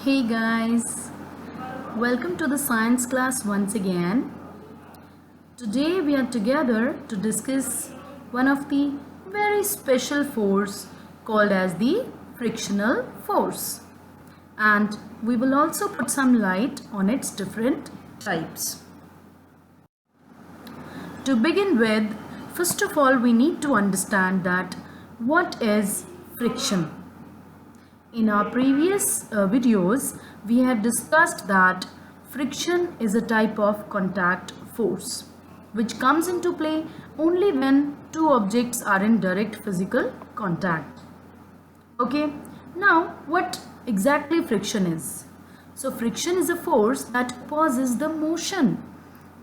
Hey guys, welcome to the science class once again. Today we are together to discuss one of the very special force called as the frictional force, and we will also put some light on its different types. To begin with, first of all we need to understand that what is friction. In our previous videos, we have discussed that friction is a type of contact force which comes into play only when two objects are in direct physical contact. Okay, now what exactly friction is? So friction is a force that causes the motion.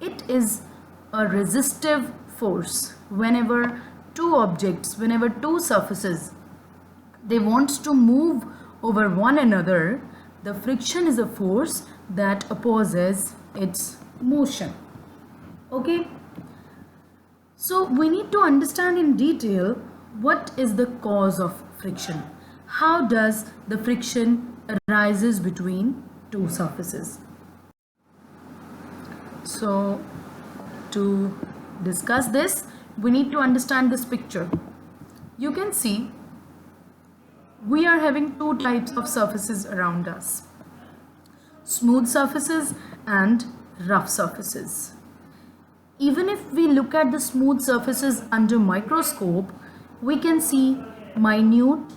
It is a resistive force. Whenever two surfaces, they want to move over one another, the friction is a force that opposes its motion. Okay, so we need to understand in detail what is the cause of friction. How does the friction arises between two surfaces? So to discuss this, we need to understand this picture. You can see we are having two types of surfaces around us: smooth surfaces and rough surfaces. Even if we look at the smooth surfaces under microscope, we can see minute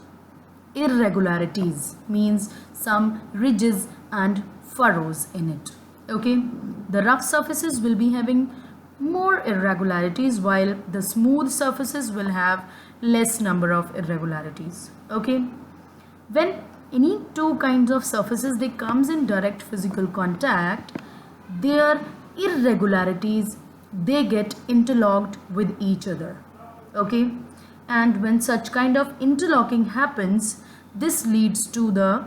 irregularities, means some ridges and furrows in it. Okay, the rough surfaces will be having more irregularities while the smooth surfaces will have less number of irregularities. Okay, when any two kinds of surfaces they comes in direct physical contact, their irregularities they get interlocked with each other. Okay, and when such kind of interlocking happens, this leads to the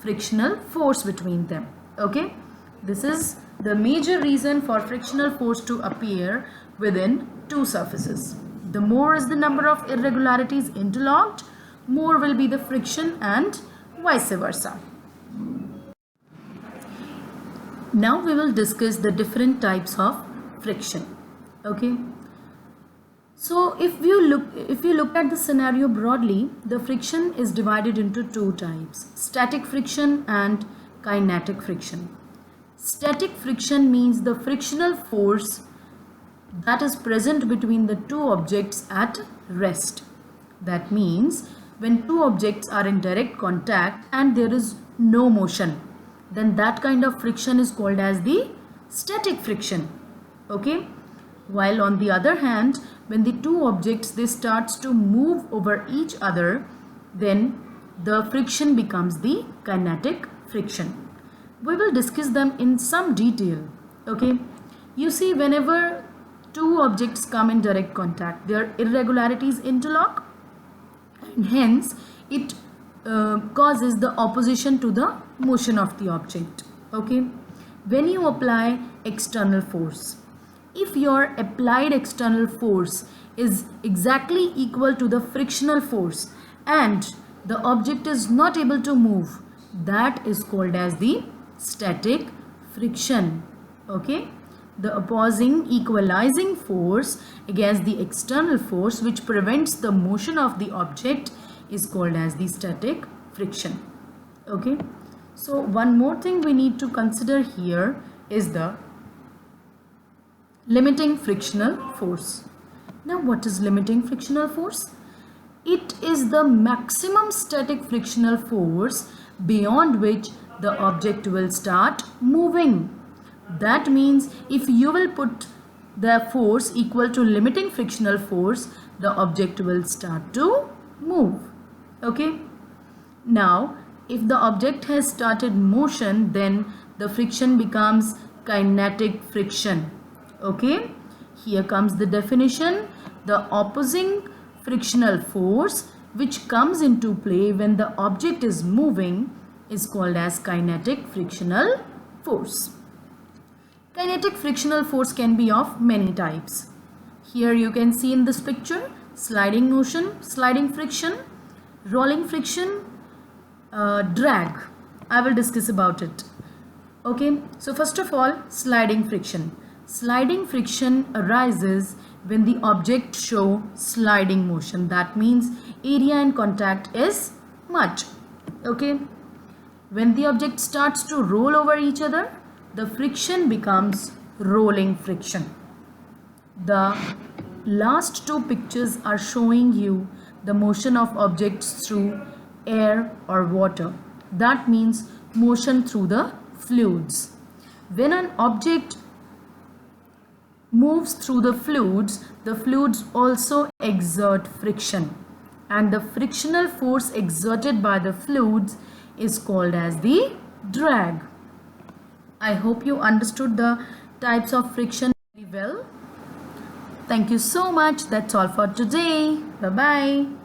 frictional force between them. Okay, this is the major reason for frictional force to appear within two surfaces. The more is the number of irregularities interlocked, more will be the friction, and vice versa. Now we will discuss the different types of friction. Okay, so if you look at the scenario broadly, the friction is divided into two types: static friction and kinetic friction. Static friction means the frictional force that is present between the two objects at rest. That means when two objects are in direct contact and there is no motion, then that kind of friction is called as the static friction. Okay, while on the other hand, when the two objects they starts to move over each other, then the friction becomes the kinetic friction. We will discuss them in some detail. Okay, you see, whenever two objects come in direct contact, their irregularities interlock, and hence it causes the opposition to the motion of the object. Okay, when you apply external force, if your applied external force is exactly equal to the frictional force and the object is not able to move, that is called as the static friction. Okay, the opposing equalizing force against the external force which prevents the motion of the object is called as the static friction. Okay, so one more thing we need to consider here is the limiting frictional force. Now what is limiting frictional force? It is the maximum static frictional force beyond which the object will start moving. That means if you will put the force equal to limiting frictional force, the object will start to move. Okay, now if the object has started motion, then the friction becomes kinetic friction. Okay, here comes the definition: the opposing frictional force which comes into play when the object is moving is called as kinetic frictional force. Kinetic frictional force can be of many types. Here you can see in this picture sliding motion, sliding friction. Rolling friction, drag. I will discuss about it. Okay, so first of all, sliding friction. Sliding friction arises when the object show sliding motion. That means area in contact is much. Okay, when the object starts to roll over each other, the friction becomes rolling friction. The last two pictures are showing you the motion of objects through air or water. That means motion through the fluids. When an object moves through the fluids also exert friction, and the frictional force exerted by the fluids is called as the drag. I hope you understood the types of friction very well. Thank you so much. That's all for today. Bye bye.